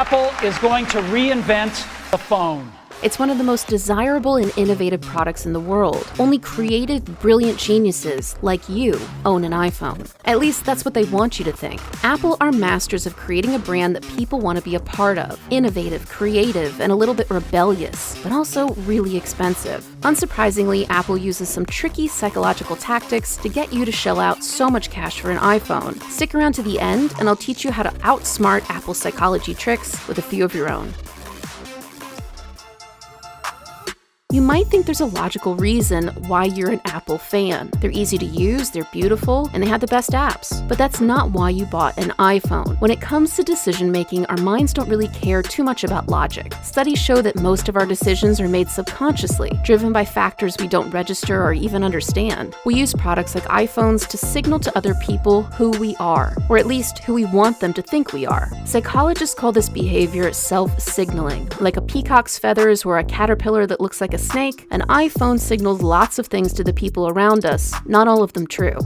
Apple is going to reinvent the phone. It's one of the most desirable and innovative products in the world. Only creative, brilliant geniuses like you own an iPhone. At least that's what they want you to think. Apple are masters of creating a brand that people want to be a part of. Innovative, creative, and a little bit rebellious, but also really expensive. Unsurprisingly, Apple uses some tricky psychological tactics to get you to shell out so much cash for an iPhone. Stick around to the end, and I'll teach you how to outsmart Apple's psychology tricks with a few of your own. You might think there's a logical reason why you're an Apple fan. They're easy to use, they're beautiful, and they have the best apps. But that's not why you bought an iPhone. When it comes to decision making, our minds don't really care too much about logic. Studies show that most of our decisions are made subconsciously, driven by factors we don't register or even understand. We use products like iPhones to signal to other people who we are, or at least who we want them to think we are. Psychologists call this behavior self-signaling. Like a peacock's feathers or a caterpillar that looks like a snake, an iPhone signals lots of things to the people around us, not all of them true.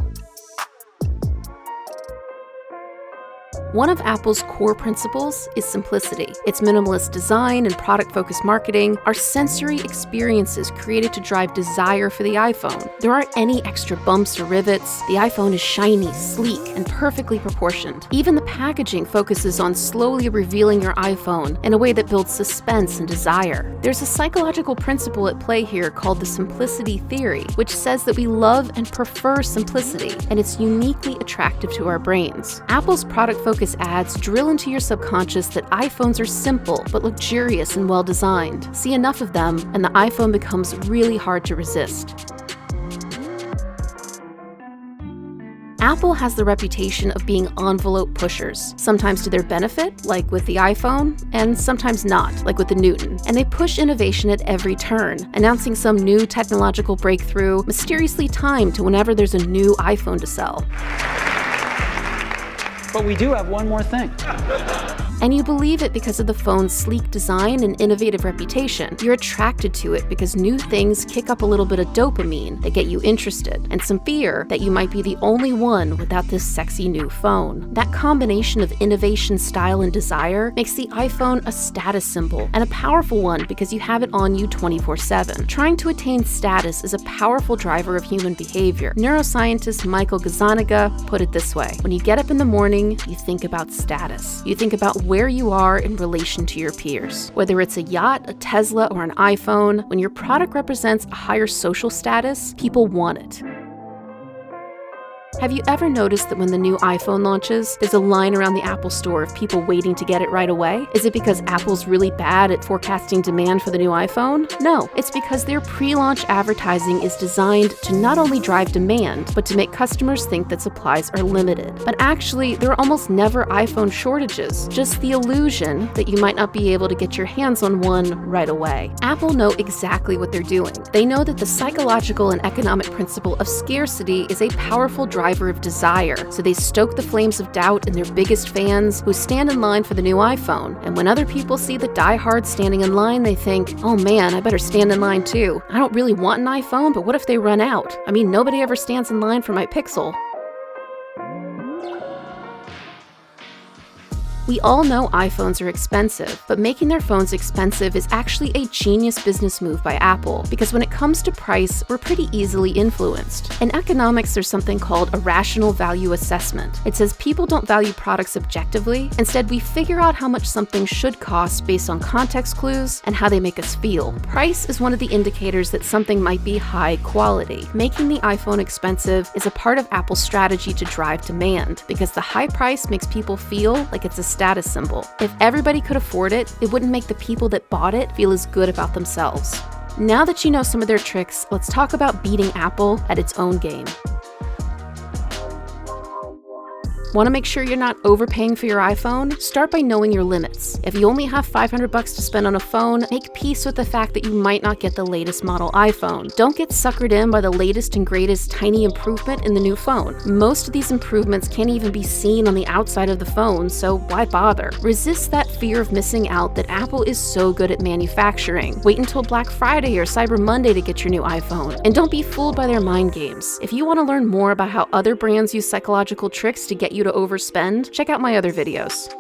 One of Apple's core principles is simplicity. Its minimalist design and product-focused marketing are sensory experiences created to drive desire for the iPhone. There aren't any extra bumps or rivets. The iPhone is shiny, sleek, and perfectly proportioned. Even the packaging focuses on slowly revealing your iPhone in a way that builds suspense and desire. There's a psychological principle at play here called the simplicity theory, which says that we love and prefer simplicity, and it's uniquely attractive to our brains. Apple's product-focused ads drill into your subconscious that iPhones are simple but luxurious and well-designed. See enough of them, and the iPhone becomes really hard to resist. Apple has the reputation of being envelope pushers, sometimes to their benefit, like with the iPhone, and sometimes not, like with the Newton. And they push innovation at every turn, announcing some new technological breakthrough, mysteriously timed to whenever there's a new iPhone to sell. But we do have one more thing. And you believe it because of the phone's sleek design and innovative reputation. You're attracted to it because new things kick up a little bit of dopamine that get you interested, and some fear that you might be the only one without this sexy new phone. That combination of innovation, style, and desire makes the iPhone a status symbol, and a powerful one because you have it on you 24/7. Trying to attain status is a powerful driver of human behavior. Neuroscientist Michael Goizueta put it this way: when you get up in the morning, you think about status. You think about where you are in relation to your peers. Whether it's a yacht, a Tesla, or an iPhone, when your product represents a higher social status, people want it. Have you ever noticed that when the new iPhone launches, there's a line around the Apple Store of people waiting to get it right away? Is it because Apple's really bad at forecasting demand for the new iPhone? No, it's because their pre-launch advertising is designed to not only drive demand, but to make customers think that supplies are limited. But actually, there are almost never iPhone shortages, just the illusion that you might not be able to get your hands on one right away. Apple know exactly what they're doing. They know that the psychological and economic principle of scarcity is a powerful driver of desire, so they stoke the flames of doubt in their biggest fans who stand in line for the new iPhone. And when other people see the diehards standing in line, they think, oh man, I better stand in line too. I don't really want an iPhone, but what if they run out? I mean, nobody ever stands in line for my Pixel. We all know iPhones are expensive, but making their phones expensive is actually a genius business move by Apple, because when it comes to price, we're pretty easily influenced. In economics, there's something called a rational value assessment. It says people don't value products objectively. Instead, we figure out how much something should cost based on context clues and how they make us feel. Price is one of the indicators that something might be high quality. Making the iPhone expensive is a part of Apple's strategy to drive demand, because the high price makes people feel like it's a status symbol. If everybody could afford it, it wouldn't make the people that bought it feel as good about themselves. Now that you know some of their tricks, let's talk about beating Apple at its own game. Want to make sure you're not overpaying for your iPhone? Start by knowing your limits. If you only have $500 to spend on a phone, make peace with the fact that you might not get the latest model iPhone. Don't get suckered in by the latest and greatest tiny improvement in the new phone. Most of these improvements can't even be seen on the outside of the phone, so why bother? Resist that fear of missing out that Apple is so good at manufacturing. Wait until Black Friday or Cyber Monday to get your new iPhone. And don't be fooled by their mind games. If you want to learn more about how other brands use psychological tricks to get you to overspend, check out my other videos.